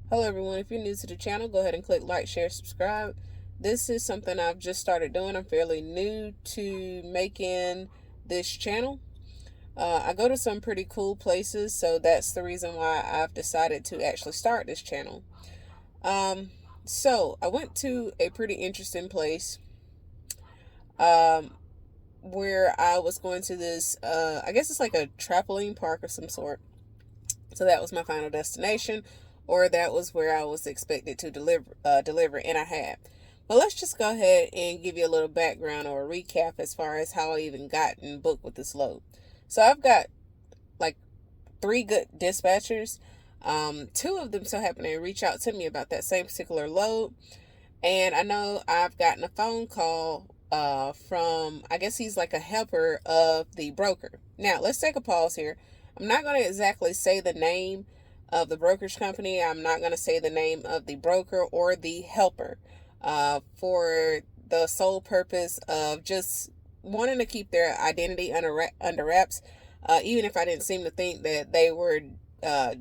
Hello everyone, if you're new to the channel, go ahead and click like, share, subscribe. This is something I've just started doing. I'm fairly new to making this channel. I go to some pretty cool places, so that's the reason why I've decided to actually start this channel. So I went to a pretty interesting place where I was going to this, I guess it's like a trampoline park of some sort. So that was my final destination, or that was where I was expected to deliver, and I had. But let's just go ahead and give you a little background or a recap as far as how I even got in booked with this load. So I've got like 3 good dispatchers. 2 of them so happen to reach out to me about that same particular load, and I know I've gotten a phone call from, I guess he's like a helper of the broker. Now let's take a pause here. I'm not going to exactly say the name of the brokerage company. I'm not going to say the name of the broker or the helper for the sole purpose of just wanting to keep their identity under wraps, even if I didn't seem to think that they were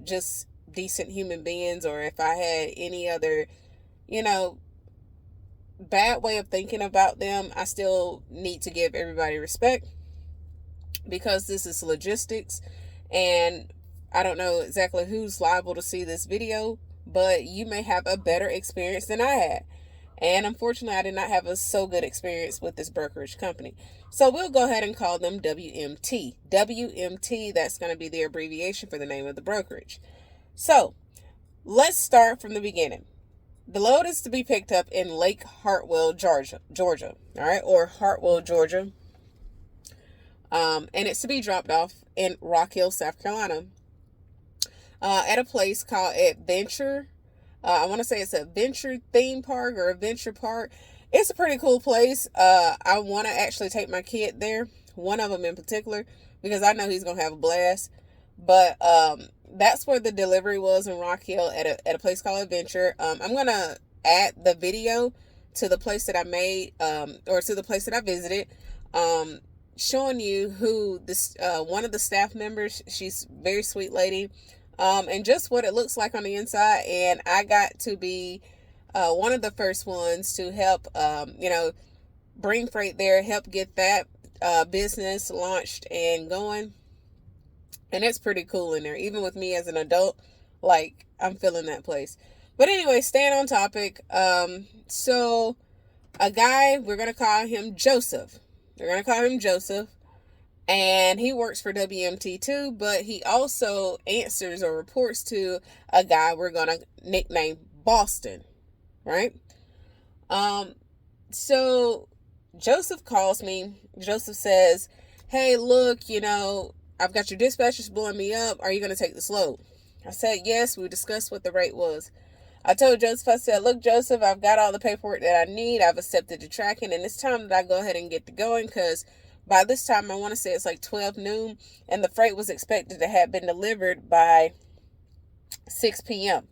just decent human beings, or if I had any other, you know, bad way of thinking about them. I still need to give everybody respect because this is logistics, and I don't know exactly who's liable to see this video, but you may have a better experience than I had. And unfortunately, I did not have a so good experience with this brokerage company. So we'll go ahead and call them WMT. WMT, that's going to be the abbreviation for the name of the brokerage. So let's start from the beginning. The load is to be picked up in Lake Hartwell, Georgia. All right, or Hartwell, Georgia. And it's to be dropped off in Rock Hill, South Carolina, at a place called Adventure. I want to say it's Adventure Theme Park or Adventure Park. It's a pretty cool place. I want to actually take my kid there, one of them in particular, because I know he's going to have a blast. But that's where the delivery was in Rock Hill at a place called Adventure. I'm going to add the video to the place that I made, or to the place that I visited, showing you who this one of the staff members. She's a very sweet lady, and just what it looks like on the inside. And I got to be one of the first ones to help, bring freight there, help get that business launched and going. And it's pretty cool in there, even with me as an adult. Like, I'm feeling that place. But anyway, staying on topic. So a guy, we're gonna call him Joseph. We're gonna call him Joseph, and he works for WMT too. But he also answers or reports to a guy we're gonna nickname Boston, right? So Joseph calls me. Joseph says, "Hey, look, I've got your dispatchers blowing me up. Are you going to take this load?" I said, yes. We discussed what the rate was. I told Joseph, I said, look, Joseph, I've got all the paperwork that I need. I've accepted the tracking, and it's time that I go ahead and get to going, because by this time, I want to say it's like 12 noon, and the freight was expected to have been delivered by 6 p.m.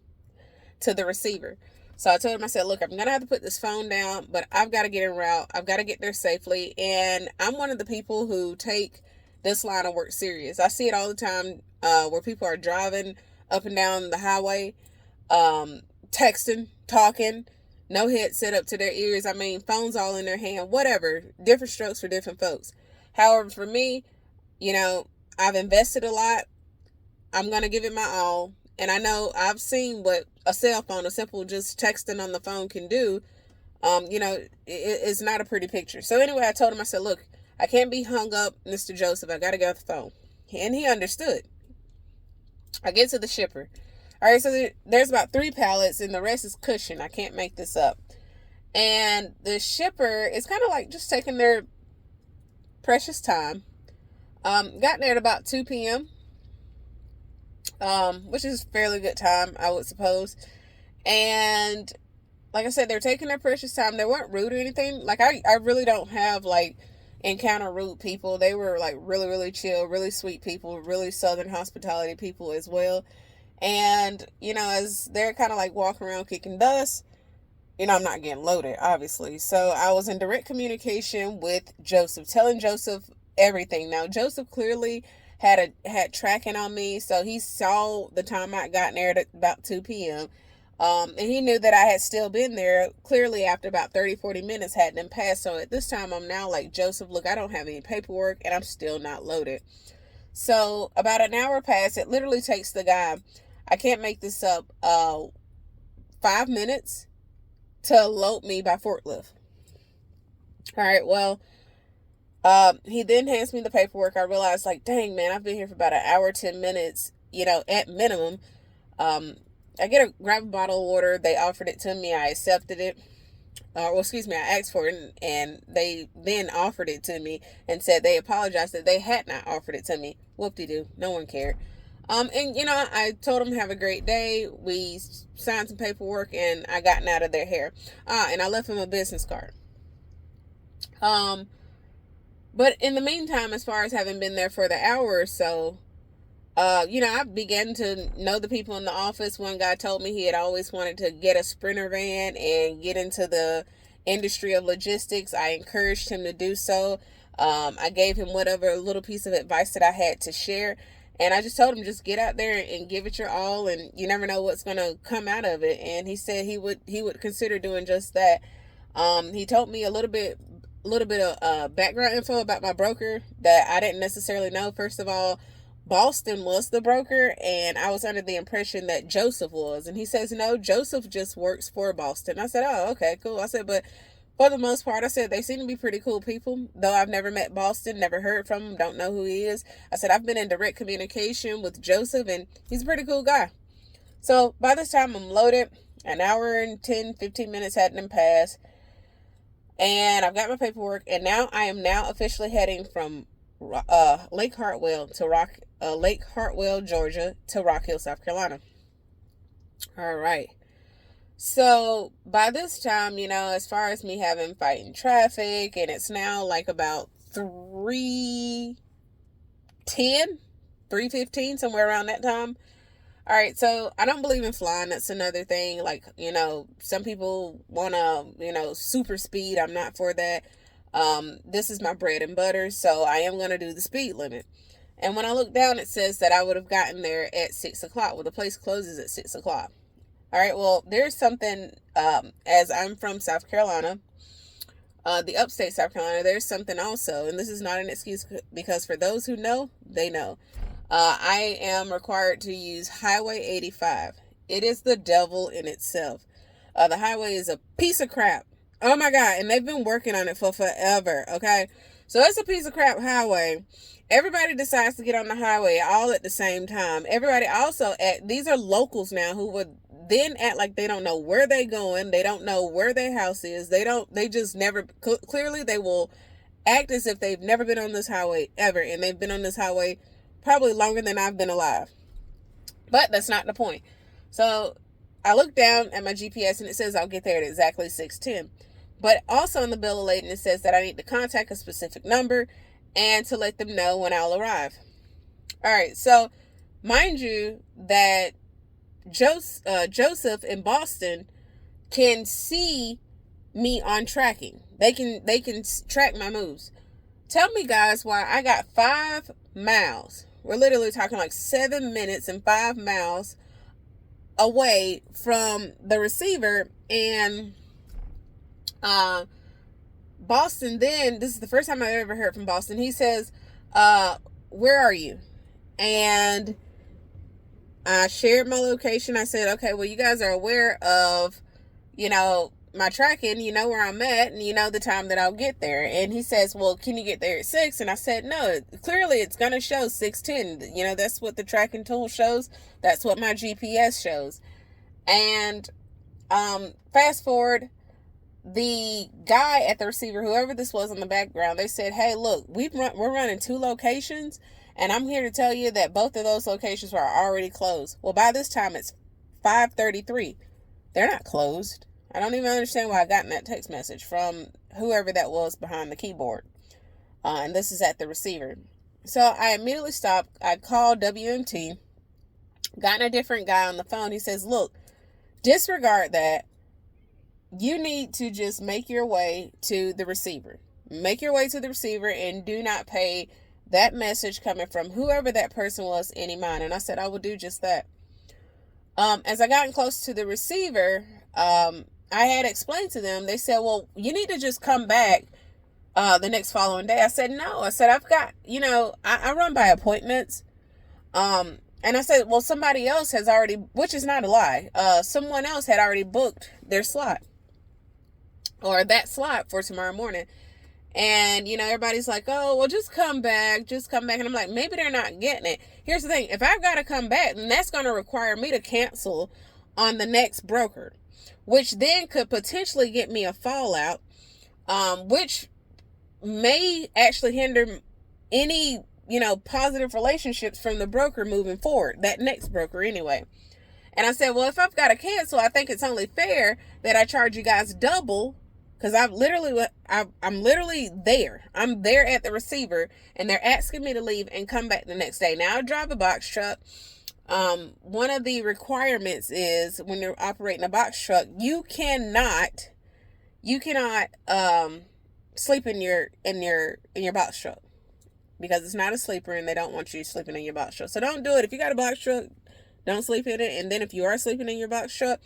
to the receiver. So I told him, I said, look, I'm going to have to put this phone down, but I've got to get en route. I've got to get there safely. And I'm one of the people who take this line of work serious. I see it all the time, where people are driving up and down the highway, texting, talking, no headset up to their ears. I mean, phones all in their hand, whatever. Different strokes for different folks. However, for me, I've invested a lot. I'm going to give it my all. And I know I've seen what a cell phone, a simple just texting on the phone can do. It's not a pretty picture. So anyway, I told him, I said, look, I can't be hung up, Mr. Joseph. I got to get off the phone. And he understood. I get to the shipper. All right, so there's about 3 pallets, and the rest is cushion. I can't make this up. And the shipper is kind of like just taking their precious time. Got there at about 2 p.m., which is fairly good time, I would suppose. And like I said, they're taking their precious time. They weren't rude or anything. Like, I really don't have, like, encounter rude people. They were, like, really, really chill, really sweet people, really southern hospitality people as well. And, as they're kind of, like, walking around kicking dust, I'm not getting loaded, obviously. So I was in direct communication with Joseph, telling Joseph everything. Now, Joseph clearly had tracking on me, so he saw the time I got there at about 2 p.m. And he knew that I had still been there. Clearly, after about 30-40 minutes had been passed. So at this time, I'm now like, Joseph, look, I don't have any paperwork and I'm still not loaded. So about an hour passed. It literally takes the guy, I can't make this up, 5 minutes to load me by forklift. All right, well, he then hands me the paperwork. I realized, like, dang, man, I've been here for about an hour, 10 minutes, at minimum. I get a grab a bottle of water. They offered it to me. I accepted it. I asked for it, and they then offered it to me and said they apologized that they had not offered it to me. Whoop-de-doo. No one cared. And, I told them have a great day. We signed some paperwork, and I gotten out of their hair. And I left him a business card. But in the meantime, as far as having been there for the hour or so, I began to know the people in the office. One guy told me he had always wanted to get a Sprinter van and get into the industry of logistics. I encouraged him to do so. I gave him whatever little piece of advice that I had to share. And I just told him, just get out there and give it your all, and you never know what's going to come out of it. And he said he would consider doing just that. He told me a little bit of background info about my broker that I didn't necessarily know. First of all, Boston was the broker, and I was under the impression that Joseph was. And he says, no, Joseph just works for Boston. I said, oh, okay, cool. I said, but for the most part, I said, they seem to be pretty cool people. Though I've never met Boston, never heard from him, don't know who he is. I said, I've been in direct communication with Joseph, and he's a pretty cool guy. So by this time, I'm loaded. An hour and 10-15 minutes hadn't passed. And I've got my paperwork, and now I am officially heading from Lake Hartwell, Georgia to Rock Hill, South Carolina. All right. So by this time, as far as me having fighting traffic, and it's now like about 3:10, 3:15, somewhere around that time. All right, so I don't believe in flying. That's another thing. Like, some people want to, super speed. I'm not for that. This is my bread and butter, so I am going to do the speed limit. And when I look down, it says that I would have gotten there at 6 o'clock. Well, the place closes at 6 o'clock. All right, well, there's something, as I'm from South Carolina, the upstate South Carolina, there's something also, and this is not an excuse, because for those who know, they know. I am required to use Highway 85. It is the devil in itself. The highway is a piece of crap. Oh my God. And they've been working on it for forever. Okay. So it's a piece of crap highway. Everybody decides to get on the highway all at the same time. Everybody also these are locals now who would then act like they don't know where they're going. They don't know where their house is. They just never, clearly they will act as if they've never been on this highway ever. And they've been on this highway probably longer than I've been alive. But that's not the point. So I look down at my GPS and it says I'll get there at exactly 6:10. But also in the bill of lading, it says that I need to contact a specific number and to let them know when I'll arrive. All right. So mind you that Joseph in Boston can see me on tracking. They can track my moves. Tell me, guys, why I got 5 miles. We're literally talking like 7 minutes and 5 miles away from the receiver, and Boston, then, this is the first time I've ever heard from Boston. He says, where are you? And I shared my location. I said, okay, well, you guys are aware of, my tracking, you know where I'm at, and you know the time that I'll get there. And he says, well, can you get there at 6? And I said, no, clearly it's going to show 6:10. That's what the tracking tool shows. That's what my GPS shows. And fast forward, the guy at the receiver, whoever this was in the background, they said, hey, look, we're running 2 locations, and I'm here to tell you that both of those locations were already closed. Well, by this time, it's 5:33. They're not closed. I don't even understand why I got that text message from whoever that was behind the keyboard. And this is at the receiver. So I immediately stopped. I called WMT, got a different guy on the phone. He says, look, disregard that. You need to just make your way to the receiver. Make your way to the receiver and do not pay that message coming from whoever that person was any mind. And I said, I will do just that. As I gotten close to the receiver, I had explained to them, they said, well, you need to just come back the next following day. I said, no. I said, I've got, I run by appointments. And I said, well, somebody else has already, which is not a lie. Someone else had already booked their slot or that slot for tomorrow morning. And, everybody's like, oh, well, just come back. And I'm like, maybe they're not getting it. Here's the thing. If I've got to come back, then that's going to require me to cancel on the next broker, which then could potentially get me a fallout, which may actually hinder any, positive relationships from the broker moving forward, that next broker anyway. And I said, well, if I've got to cancel, I think it's only fair that I charge you guys double, because I'm literally there. I'm there at the receiver, and they're asking me to leave and come back the next day. Now I drive a box truck. One of the requirements is when you're operating a box truck, you cannot sleep in your box truck, because it's not a sleeper and they don't want you sleeping in your box truck. So don't do it. If you got a box truck, don't sleep in it. And then if you are sleeping in your box truck,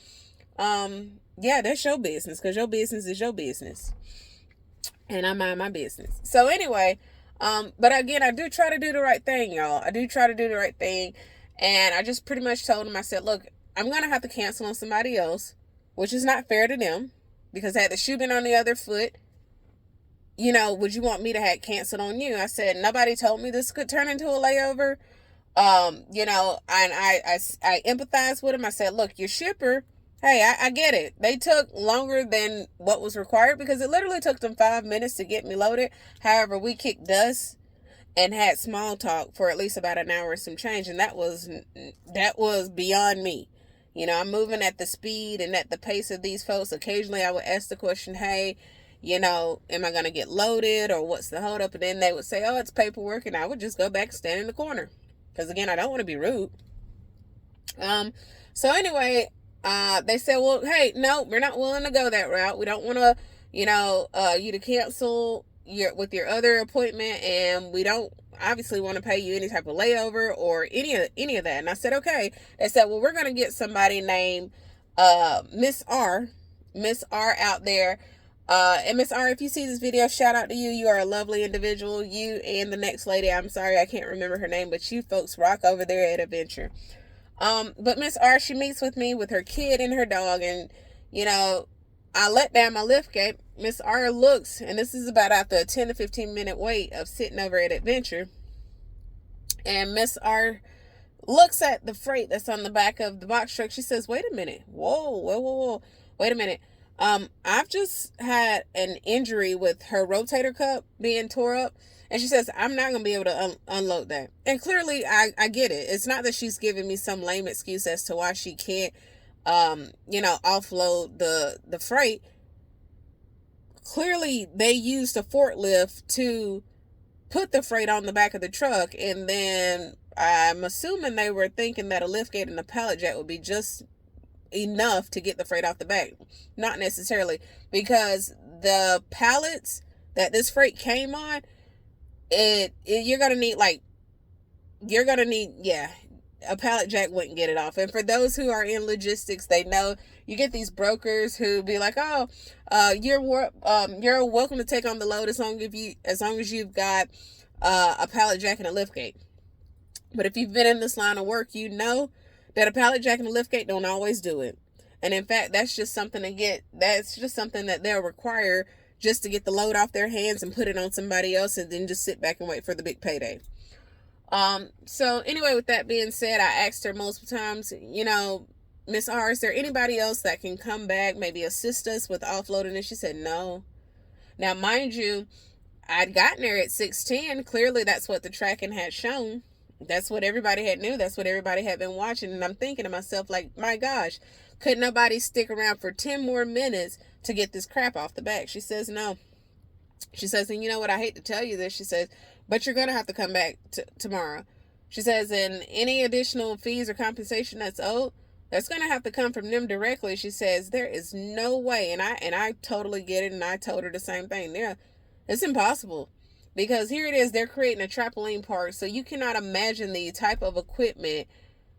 that's your business, because your business is your business. And I mind my business. So anyway, but again, I do try to do the right thing, y'all. I do try to do the right thing. And I just pretty much told them, I said, look, I'm going to have to cancel on somebody else, which is not fair to them, because had the shoe been on the other foot, would you want me to have canceled on you? I said, nobody told me this could turn into a layover. And I empathized with him. I said, look, your shipper, hey, I get it. They took longer than what was required, because it literally took them 5 minutes to get me loaded. However, we kicked dust and had small talk for at least about an hour and some change. And that was beyond me. I'm moving at the speed and at the pace of these folks. Occasionally I would ask the question, hey, am I going to get loaded, or what's the hold up? And then they would say, oh, it's paperwork. And I would just go back and stand in the corner, because again, I don't want to be rude. So anyway, they said, well, hey, no, we're not willing to go that route. We don't want to, you to cancel with your other appointment. And we don't obviously want to pay you any type of layover or any of that. And I said, okay. They said, well, we're going to get somebody named, Miss R out there. And Miss R, if you see this video, shout out to you. You are a lovely individual. You and the next lady, I'm sorry, I can't remember her name, but you folks rock over there at Adventure. But Miss R, she meets with me with her kid and her dog, and, I let down my lift gate. Miss R looks, and this is about after a 10 to 15 minute wait of sitting over at Adventure. And Miss R looks at the freight that's on the back of the box truck. She says, wait a minute. Whoa. Wait a minute. I've just had an injury with her rotator cuff being tore up. And she says, I'm not going to be able to unload that. And clearly, I get it. It's not that she's giving me some lame excuse as to why she can't, offload the freight. Clearly, they used a forklift to put the freight on the back of the truck. And then I'm assuming they were thinking that a liftgate and a pallet jack would be just enough to get the freight off the back. Not necessarily, because the pallets that this freight came on, you're gonna need a pallet jack wouldn't get it off. And for those who are in logistics, they know you get these brokers who be like, oh, you're welcome to take on the load as long as you've got a pallet jack and a liftgate. But if you've been in this line of work, you know that a pallet jack and a liftgate don't always do it. And in fact, that's just something that they'll require just to get the load off their hands and put it on somebody else, and then just sit back and wait for the big payday. So anyway, with that being said, I asked her multiple times, Miss R, is there anybody else that can come back, maybe assist us with offloading? And she said, no. Now, mind you, I'd gotten there at 6:10. Clearly, that's what the tracking had shown. That's what everybody had knew. That's what everybody had been watching. And I'm thinking to myself, like, my gosh, could nobody stick around for 10 more minutes to get this crap off the back? She says, no. She says, and you know what? I hate to tell you this. She says, but you're going to have to come back tomorrow. She says, and any additional fees or compensation that's owed, that's going to have to come from them directly. She says, there is no way. And I totally get it. And I told her the same thing. It's impossible. Because here it is, they're creating a trampoline park. So you cannot imagine the type of equipment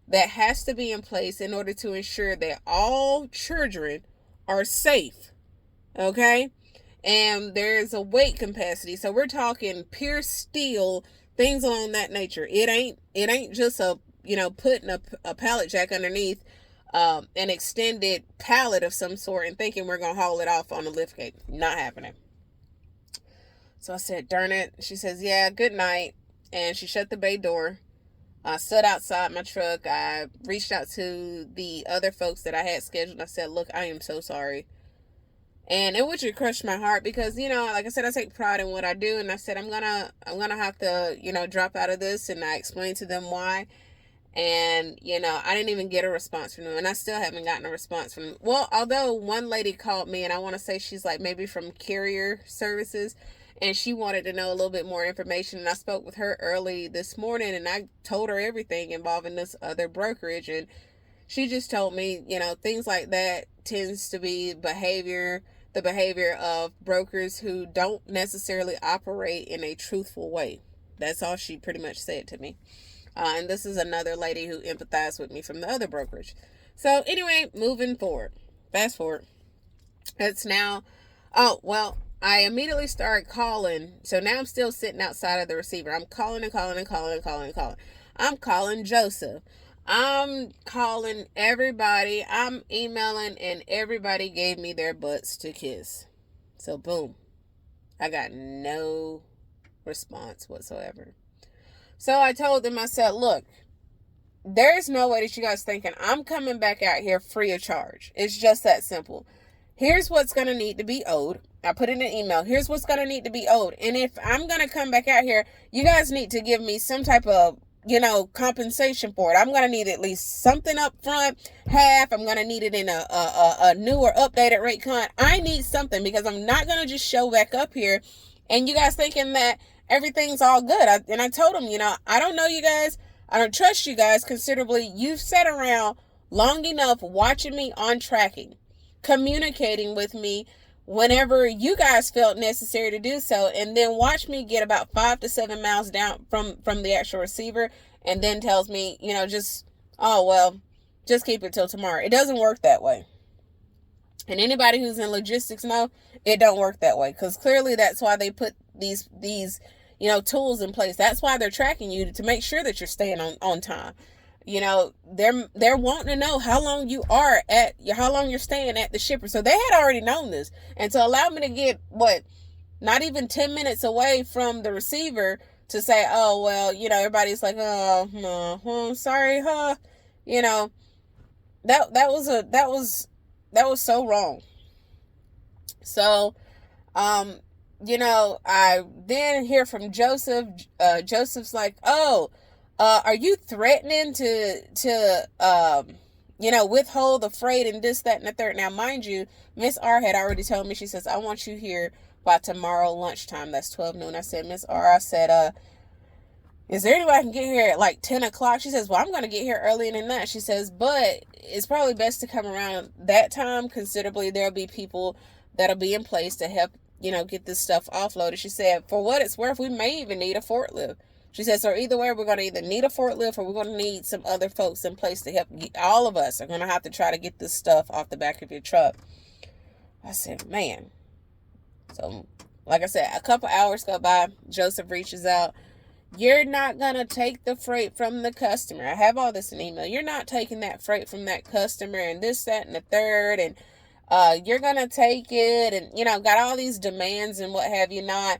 that has to be in place in order to ensure that all children are safe. Okay? And there's a weight capacity. So we're talking pure steel, things along that nature. It ain't just a, putting a pallet jack underneath an extended pallet of some sort and thinking we're going to haul it off on a lift gate. Not happening. So I said, darn it. She says, yeah, good night. And she shut the bay door. I stood outside my truck. I reached out to the other folks that I had scheduled. I said, look, I am so sorry. And it would crush my heart because, like I said, I take pride in what I do. And I said, I'm gonna have to, drop out of this. And I explained to them why. And, I didn't even get a response from them. And I still haven't gotten a response from them. Well, although one lady called me, and I want to say she's like maybe from Carrier Services, and she wanted to know a little bit more information. And I spoke with her early this morning, and I told her everything involving this other brokerage. And she just told me, things like that tends to be the behavior of brokers who don't necessarily operate in a truthful way. That's all she pretty much said to me. And this is another lady who empathized with me from the other brokerage. So anyway, moving forward. Fast forward. It's now, I immediately started calling. So now I'm still sitting outside of the receiver. I'm calling and calling and calling and calling and calling. I'm calling Joseph. I'm calling everybody. I'm emailing, and everybody gave me their butts to kiss. So boom. I got no response whatsoever. So I told them, I said, look, there's no way that you guys thinking I'm coming back out here free of charge. It's just that simple. Here's what's going to need to be owed. I put in an email. Here's what's going to need to be owed. And if I'm going to come back out here, you guys need to give me some type of, compensation for it. I'm going to need at least something up front, half. I'm going to need it in a new or updated rate con. I need something because I'm not going to just show back up here and you guys thinking that everything's all good. I told them, I don't know you guys. I don't trust you guys considerably. You've sat around long enough watching me on tracking, communicating with me whenever you guys felt necessary to do so, and then watch me get about 5 to 7 miles down from the actual receiver, and then tells me, just keep it till tomorrow. It doesn't work that way. And anybody who's in logistics know it don't work that way, because clearly that's why they put these tools in place. That's why they're tracking you, to make sure that you're staying on time. They're wanting to know how long you're staying at the shipper. So they had already known this. And to allow me to get not even 10 minutes away from the receiver to say, oh, well, everybody's like, oh, no, sorry, huh? That was so wrong. So, I then hear from Joseph. Joseph's like, oh, are you threatening to withhold the freight and this, that, and the third? Now, mind you, Miss R had already told me, she says, I want you here by tomorrow lunchtime. That's 12 noon. I said, Miss R, I said, is there any way I can get here at like 10 o'clock? She says, well, I'm going to get here earlier than that. She says, but it's probably best to come around that time. Considerably, there'll be people that'll be in place to help, get this stuff offloaded. She said, for what it's worth, we may even need a forklift. She said, so either way, we're going to either need a forklift or we're going to need some other folks in place to help. All of us are going to have to try to get this stuff off the back of your truck. I said, man. So, like I said, a couple hours go by. Joseph reaches out. You're not going to take the freight from the customer. I have all this in email. You're not taking that freight from that customer and this, that, and the third. And you're going to take it and, got all these demands and what have you not.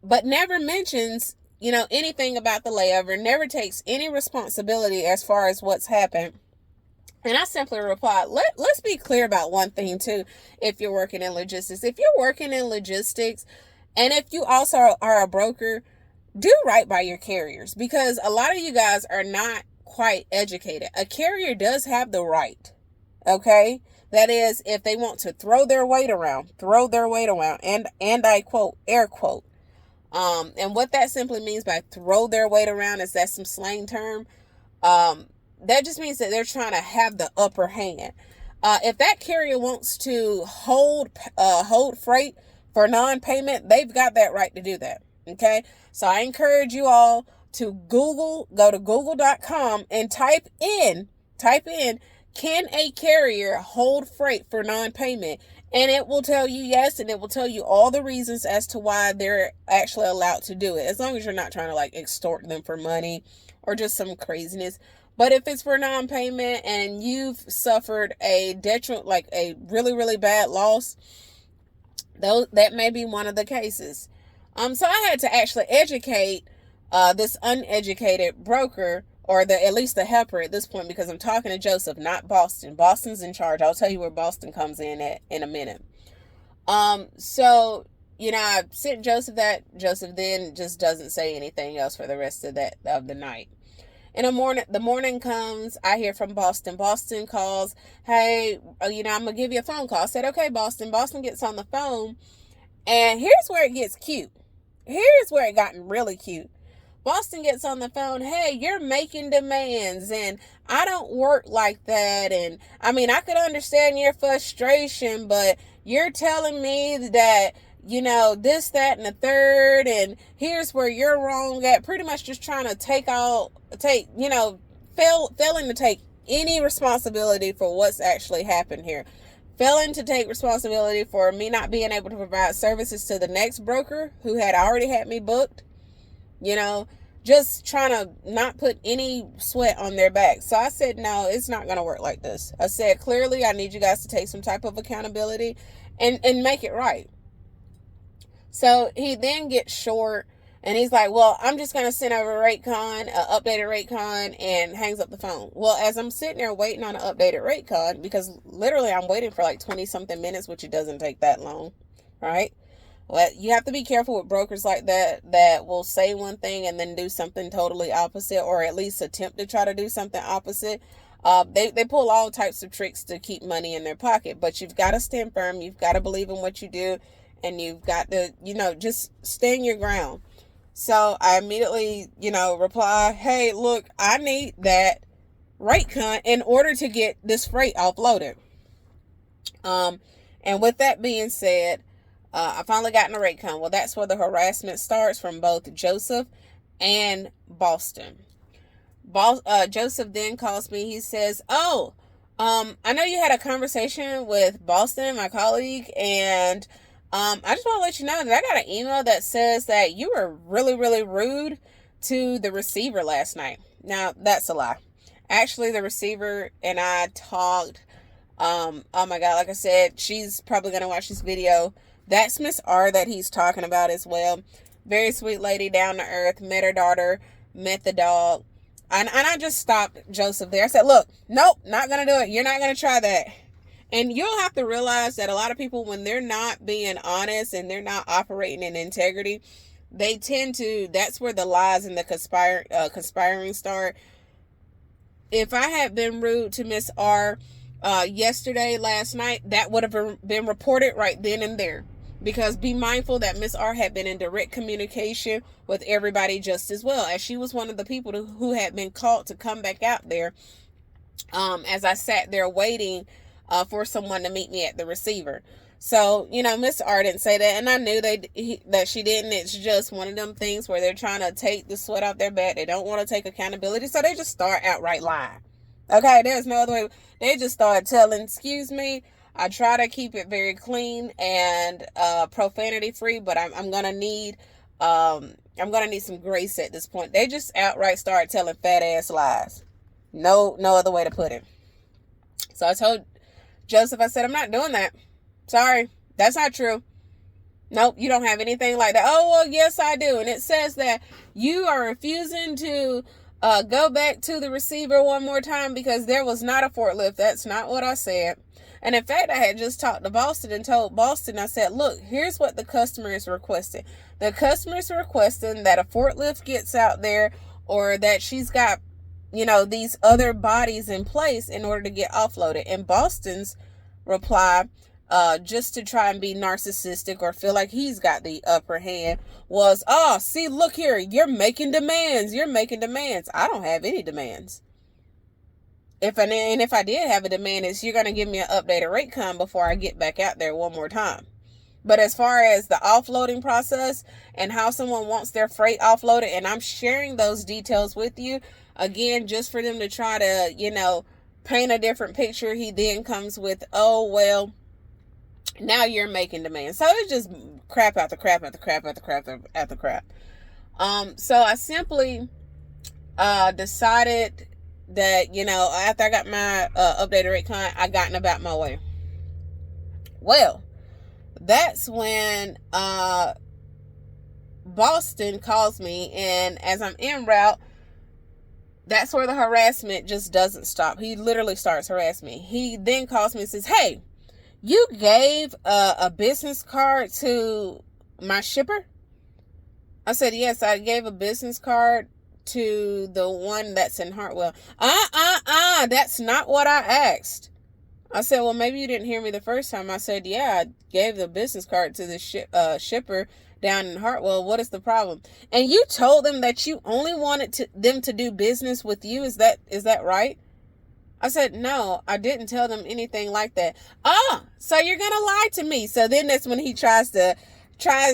But never mentions, anything about the layover, never takes any responsibility as far as what's happened. And I simply replied, let's be clear about one thing too. If you're working in logistics, and if you also are a broker, do right by your carriers, because a lot of you guys are not quite educated. A carrier does have the right. Okay. That is, if they want to throw their weight around, and I quote, air quote. And what that simply means by throw their weight around is that's some slang term. That just means that they're trying to have the upper hand. If that carrier wants to hold freight for non-payment, they've got that right to do that. Okay. So I encourage you all to Google, go to google.com and type in, can a carrier hold freight for non-payment? And it will tell you yes, and it will tell you all the reasons as to why they're actually allowed to do it, as long as you're not trying to like extort them for money or just some craziness. But if it's for non-payment and you've suffered a detriment, like a really, really bad loss, that may be one of the cases. So I had to actually educate this uneducated broker, or at least the helper at this point, because I'm talking to Joseph, not Boston. Boston's in charge. I'll tell you where Boston comes in at in a minute. So, I sent Joseph that. Joseph then just doesn't say anything else for the rest of the night. In the morning comes, I hear from Boston. Boston calls, hey, I'm going to give you a phone call. I said, okay, Boston. Boston gets on the phone, and here's where it gets cute. Here's where it gotten really cute. Boston gets on the phone, hey, you're making demands, and I don't work like that, and I mean, I could understand your frustration, but you're telling me that, this, that, and the third, and here's where you're wrong at, pretty much just trying to failing to take any responsibility for what's actually happened here. Failing to take responsibility for me not being able to provide services to the next broker who had already had me booked. Just trying to not put any sweat on their back. So I said, no, it's not going to work like this. I said, clearly, I need you guys to take some type of accountability and make it right. So he then gets short, and he's like, well, I'm just going to send over RateCon, updated RateCon, and hangs up the phone. Well, as I'm sitting there waiting on an updated RateCon, because literally I'm waiting for like 20 something minutes, which it doesn't take that long, right? Well, you have to be careful with brokers like that will say one thing and then do something totally opposite, or at least attempt to try to do something opposite. They pull all types of tricks to keep money in their pocket, but you've got to stand firm. You've got to believe in what you do, and you've got to, just stand your ground. So I immediately, reply, hey, look, I need that RateCon in order to get this freight offloaded. And with that being said, I finally got in a RateCon. Well, that's where the harassment starts from both Joseph and Boston. Joseph then calls me. He says, I know you had a conversation with Boston, my colleague, and I just want to let you know that I got an email that says that you were really, really rude to the receiver last night. Now, that's a lie. Actually, the receiver and I talked. Oh my God, like I said, she's probably going to watch this video. That's Miss R that he's talking about as well. Very sweet lady, down to earth, met her daughter, met the dog. And I just stopped Joseph there. I said, look, nope, not going to do it. You're not going to try that. And you'll have to realize that a lot of people, when they're not being honest and they're not operating in integrity, they tend to, that's where the lies and the conspiring start. If I had been rude to Miss R last night, that would have been reported right then and there. Because be mindful that Miss R had been in direct communication with everybody just as well, as she was one of the people who had been called to come back out there as I sat there waiting for someone to meet me at the receiver. So, Miss R didn't say that, and I knew that she didn't. It's just one of them things where they're trying to take the sweat off their back. They don't want to take accountability, so they just start outright lying. Okay, there's no other way. They just start telling, excuse me, I try to keep it very clean and profanity free, but I'm gonna need some grace at this point. They just outright start telling fat ass lies. No other way to put it. So I told Joseph, I said, I'm not doing that. Sorry, that's not true. Nope, you don't have anything like that. Oh, well, yes, I do. And it says that you are refusing to go back to the receiver one more time because there was not a forklift. That's not what I said. And in fact, I had just talked to Boston and told Boston, I said, look, here's what the customer is requesting. The customer is requesting that a forklift gets out there, or that she's got, these other bodies in place in order to get offloaded. And Boston's reply, just to try and be narcissistic or feel like he's got the upper hand, was, see, look here, you're making demands. I don't have any demands. If I did have a demand, is you're going to give me an updated RateCon before I get back out there one more time. But as far as the offloading process and how someone wants their freight offloaded, and I'm sharing those details with you, again, just for them to try to, paint a different picture, he then comes with, oh, well, now you're making demands. So it's just crap after crap after crap after crap after crap. So I simply decided that, after I got my updated rate con, I gotten about my way. Well, that's when Boston calls me, and as I'm en route, that's where the harassment just doesn't stop. He literally starts harassing me. He then calls me and says, hey, you gave a business card to my shipper? I said, yes, I gave a business card to the one that's in Hartwell. That's not what I asked. I said, well, maybe you didn't hear me the first time. I said, yeah, I gave the business card to the shipper down in Hartwell. What is the problem? And you told them that you only wanted them to do business with you. Is that right? I said, no, I didn't tell them anything like that. So you're going to lie to me. So then that's when he tries that, now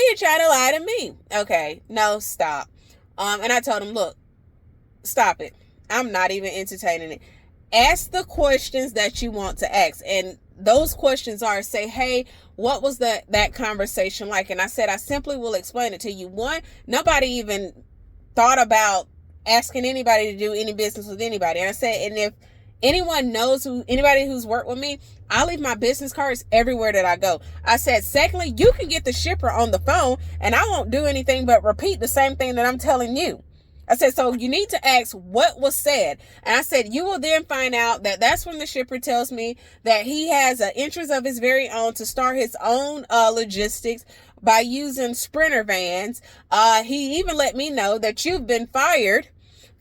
you're trying to lie to me. Okay, no, stop. And I told him, look, stop it. I'm not even entertaining it. Ask the questions that you want to ask. And those questions are, say, hey, what was that conversation like? And I said, I simply will explain it to you. One, nobody even thought about asking anybody to do any business with anybody. And I said, and if anyone knows anybody who's worked with me, I leave my business cards everywhere that I go. I said, secondly, you can get the shipper on the phone and I won't do anything but repeat the same thing that I'm telling you. I said, so you need to ask what was said. And I said, you will then find out that that's when the shipper tells me that he has an interest of his very own to start his own logistics by using Sprinter vans. He even let me know that you've been fired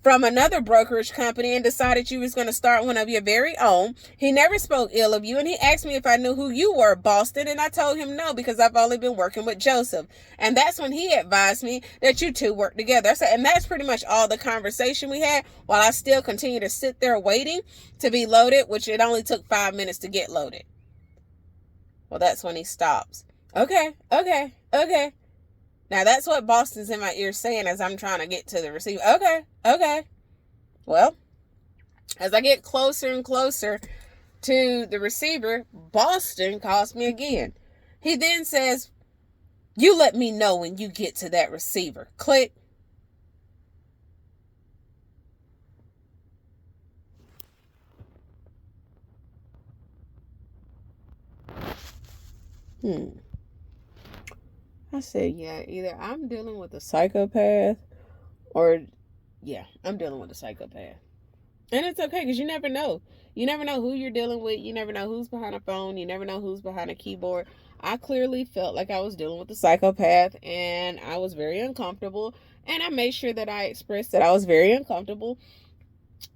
from another brokerage company and decided you was going to start one of your very own. He never spoke ill of you, and he asked me if I knew who you were, Boston, and I told him no, because I've only been working with Joseph. And that's when he advised me that you two work together. I said, and that's pretty much all the conversation we had, while I still continue to sit there waiting to be loaded, which it only took 5 minutes to get loaded. Well, that's when he stops. Okay. Now, that's what Boston's in my ear saying as I'm trying to get to the receiver. Okay. Well, as I get closer and closer to the receiver, Boston calls me again. He then says, you let me know when you get to that receiver. Click. I said, yeah, either I'm dealing with a psychopath or, yeah, I'm dealing with a psychopath. And it's okay, because you never know. You never know who you're dealing with. You never know who's behind a phone. You never know who's behind a keyboard. I clearly felt like I was dealing with a psychopath, and I was very uncomfortable. And I made sure that I expressed that I was very uncomfortable.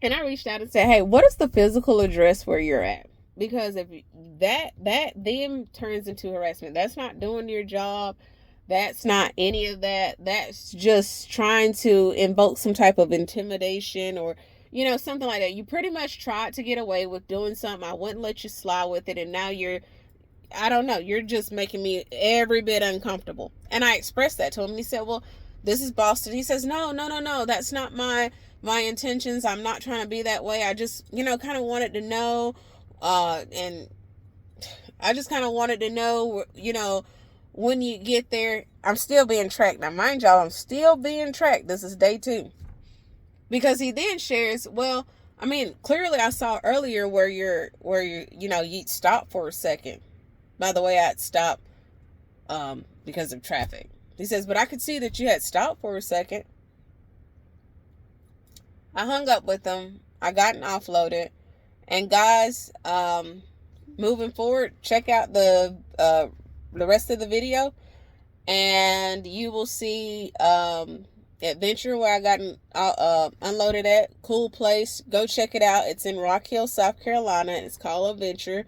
And I reached out and said, hey, what is the physical address where you're at? Because if that then turns into harassment. That's not doing your job. That's not any of that. That's just trying to invoke some type of intimidation or, something like that. You pretty much tried to get away with doing something. I wouldn't let you slide with it. And now you're just making me every bit uncomfortable. And I expressed that to him. And he said, well, this is Boston. He says, no. That's not my intentions. I'm not trying to be that way. I just, kind of wanted to know. And I just kind of wanted to know, when you get there. I'm still being tracked. Now, mind y'all, I'm still being tracked. This is day 2. Because he then shares, well, I mean, clearly I saw earlier where you stopped for a second. By the way, I had stopped because of traffic. He says, but I could see that you had stopped for a second. I hung up with him. I gotten offloaded. And guys, moving forward, check out the rest of the video, and you will see Adventure, where I got unloaded at. Cool place. Go check it out. It's in Rock Hill, South Carolina. It's called Adventure.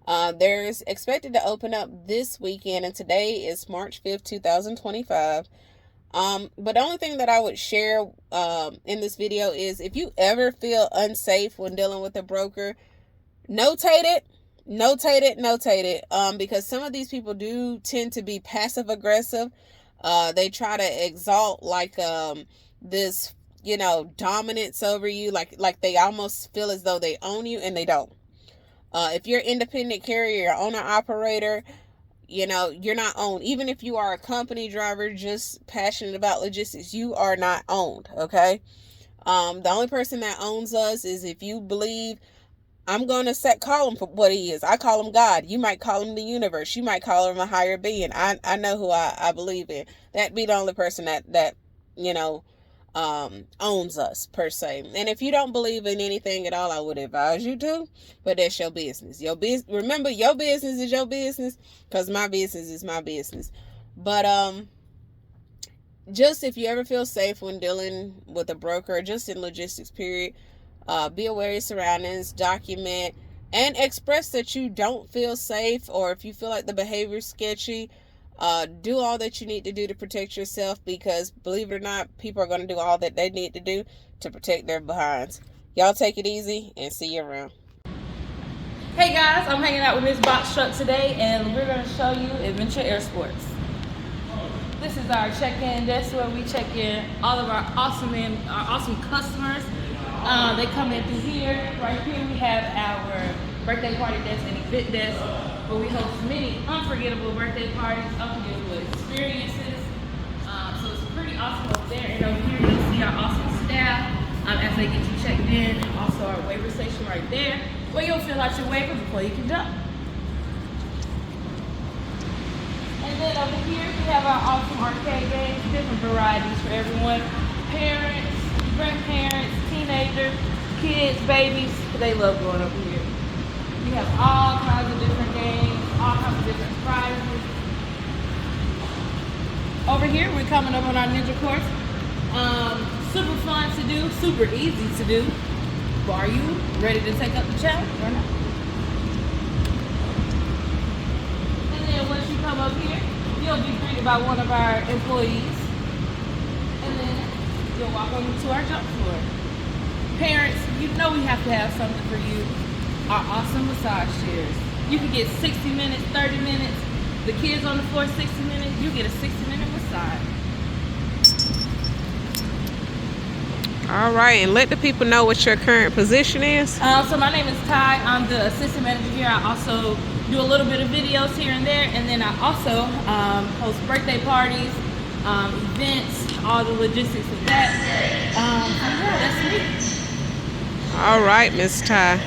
There's expected to open up this weekend, and today is March 5th, 2025. But the only thing that I would share in this video is, if you ever feel unsafe when dealing with a broker, Notate it. Because some of these people do tend to be passive aggressive. They try to exalt like this, dominance over you, like they almost feel as though they own you, and they don't. If you're independent carrier, owner operator, you're not owned. Even if you are a company driver just passionate about logistics, you are not owned. Okay. The only person that owns us is if you believe. I'm going to call him for what he is. I call him God. You might call him the universe. You might call him a higher being. I know who I believe in. That'd be the only person that owns us, per se. And if you don't believe in anything at all, I would advise you to. But that's your business. Remember, your business is your business, because my business is my business. But just if you ever feel safe when dealing with a broker, just in logistics, period, be aware of your surroundings, document, and express that you don't feel safe, or if you feel like the behavior is sketchy, do all that you need to do to protect yourself, because believe it or not, people are going to do all that they need to do to protect their behinds. Y'all take it easy and see you around. Hey guys, I'm hanging out with Miss Box Truck today, and we're going to show you Adventure Air Sports. This is our check-in desk where we check in all of our awesome customers. They come in through here. Right here we have our birthday party desk and event desk, where we host many unforgettable birthday parties, unforgettable experiences. So it's pretty awesome over there. And over here you'll see our awesome staff as they get you checked in, and also our waiver station right there, where you'll fill out your waiver before you can jump. And then over here we have our awesome arcade games, different varieties for everyone. Parents, grandparents, teenagers, kids, babies, they love going over here. We have all kinds of different games, all kinds of different prizes. Over here, we're coming up on our ninja course. Super fun to do, super easy to do. Are you ready to take up the challenge or not? And then once you come up here, you'll be greeted by one of our employees. And then you'll walk over to our jump floor. Parents, you know we have to have something for you. Our awesome massage chairs. You can get 60 minutes, 30 minutes. The kids on the floor, 60 minutes. You get a 60-minute massage. All right, and let the people know what your current position is. So my name is Ty. I'm the assistant manager here. I also do a little bit of videos here and there, and then I also host birthday parties, events, all the logistics of that. Yeah, that's me. All right, Miss Ty.